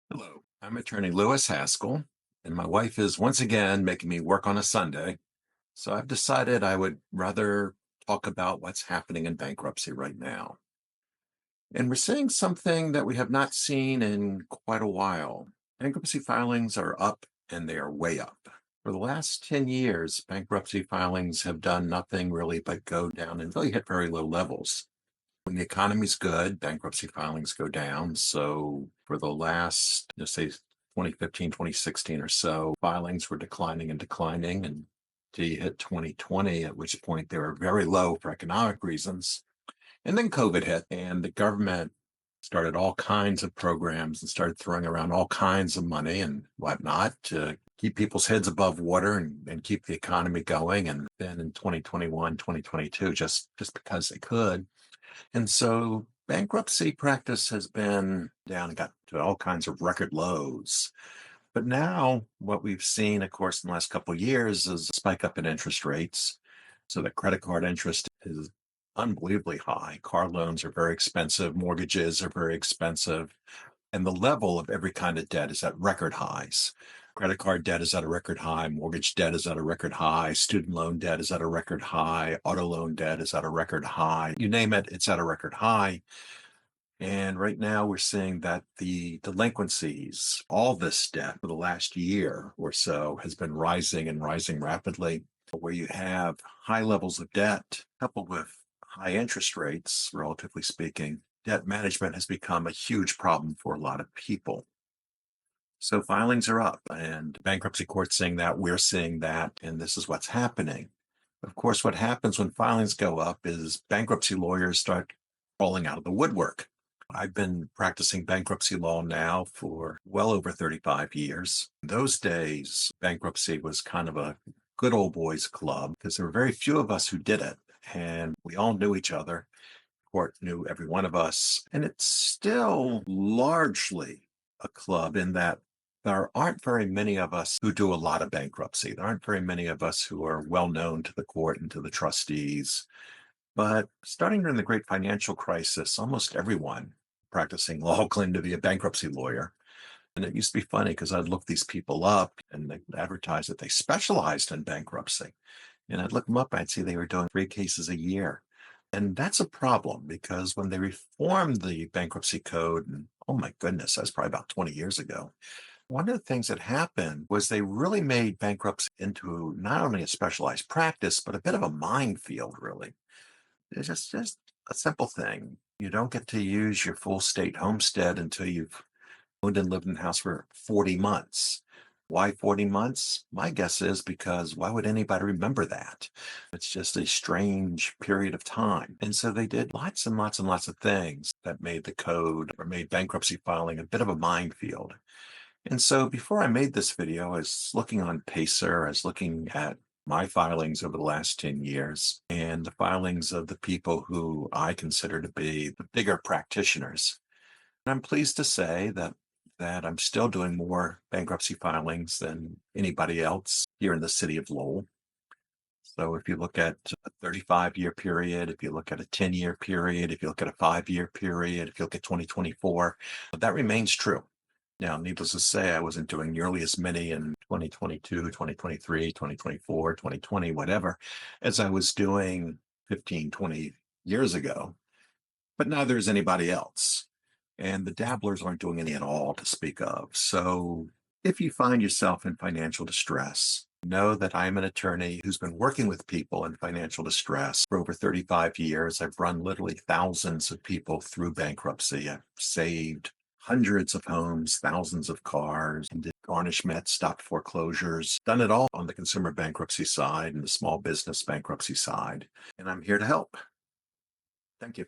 Hello, I'm attorney Lewis Haskell, and my wife is once again making me work on a Sunday. So I've decided I would rather talk about what's happening in bankruptcy right now. And we're seeing something that we have not seen in quite a while. Bankruptcy filings are up and they are way up. For the last 10 years, bankruptcy filings have done nothing really but go down and really hit very low levels. When the economy's good, bankruptcy filings go down. So for the last, let's say 2015, 2016 or so, filings were declining and declining until you hit 2020, at which point they were very low for economic reasons. And then COVID hit and the government started all kinds of programs and started throwing around all kinds of money and whatnot to keep people's heads above water and keep the economy going. And then in 2021, 2022, just because they could, and so bankruptcy practice has been down and got to all kinds of record lows. But now what we've seen, of course, in the last couple of years is a spike up in interest rates. So that credit card interest is unbelievably high. Car loans are very expensive. Mortgages are very expensive. And the level of every kind of debt is at record highs. Credit card debt is at a record high. Mortgage debt is at a record high. Student loan debt is at a record high. Auto loan debt is at a record high. You name it, it's at a record high. And right now we're seeing that the delinquencies, all this debt for the last year or so has been rising and rising rapidly, where you have high levels of debt coupled with high interest rates, relatively speaking. Debt management has become a huge problem for a lot of people. So filings are up and bankruptcy court's seeing that, we're seeing that, and this is what's happening. Of course, what happens when filings go up is bankruptcy lawyers start falling out of the woodwork. I've been practicing bankruptcy law now for well over 35 years. In those days, bankruptcy was kind of a good old boys club because there were very few of us who did it, and we all knew each other. Court knew every one of us, and it's still largely a club in that there aren't very many of us who do a lot of bankruptcy. There aren't very many of us who are well known to the court and to the trustees. But starting during the great financial crisis, almost everyone practicing law claimed to be a bankruptcy lawyer. And it used to be funny because I'd look these people up and they advertise that they specialized in bankruptcy. And I'd look them up, I'd see they were doing 3 cases a year. And that's a problem because when they reformed the bankruptcy code, and oh my goodness, that's probably about 20 years ago, one of the things that happened was they really made bankruptcy into not only a specialized practice, but a bit of a minefield, really. It's just a simple thing. You don't get to use your full state homestead until you've owned and lived in the house for 40 months. Why 40 months? My guess is because why would anybody remember that? It's just a strange period of time. And so they did lots and lots and lots of things that made the code or made bankruptcy filing a bit of a minefield. And so before I made this video, I was looking on Pacer, I was looking at my filings over the last 10 years and the filings of the people who I consider to be the bigger practitioners. And I'm pleased to say that I'm still doing more bankruptcy filings than anybody else here in the city of Lowell. So if you look at a 35-year period, if you look at a 10-year period, if you look at a 5-year period, if you look at 2024, that remains true. Now, needless to say, I wasn't doing nearly as many in 2022, 2023, 2024, 2020, whatever, as I was doing 15, 20 years ago. But neither is anybody else. And the dabblers aren't doing any at all to speak of. So if you find yourself in financial distress, know that I'm an attorney who's been working with people in financial distress for over 35 years. I've run literally thousands of people through bankruptcy. I've saved hundreds of homes, thousands of cars, and did garnishment, stopped foreclosures, done it all on the consumer bankruptcy side and the small business bankruptcy side. And I'm here to help. Thank you.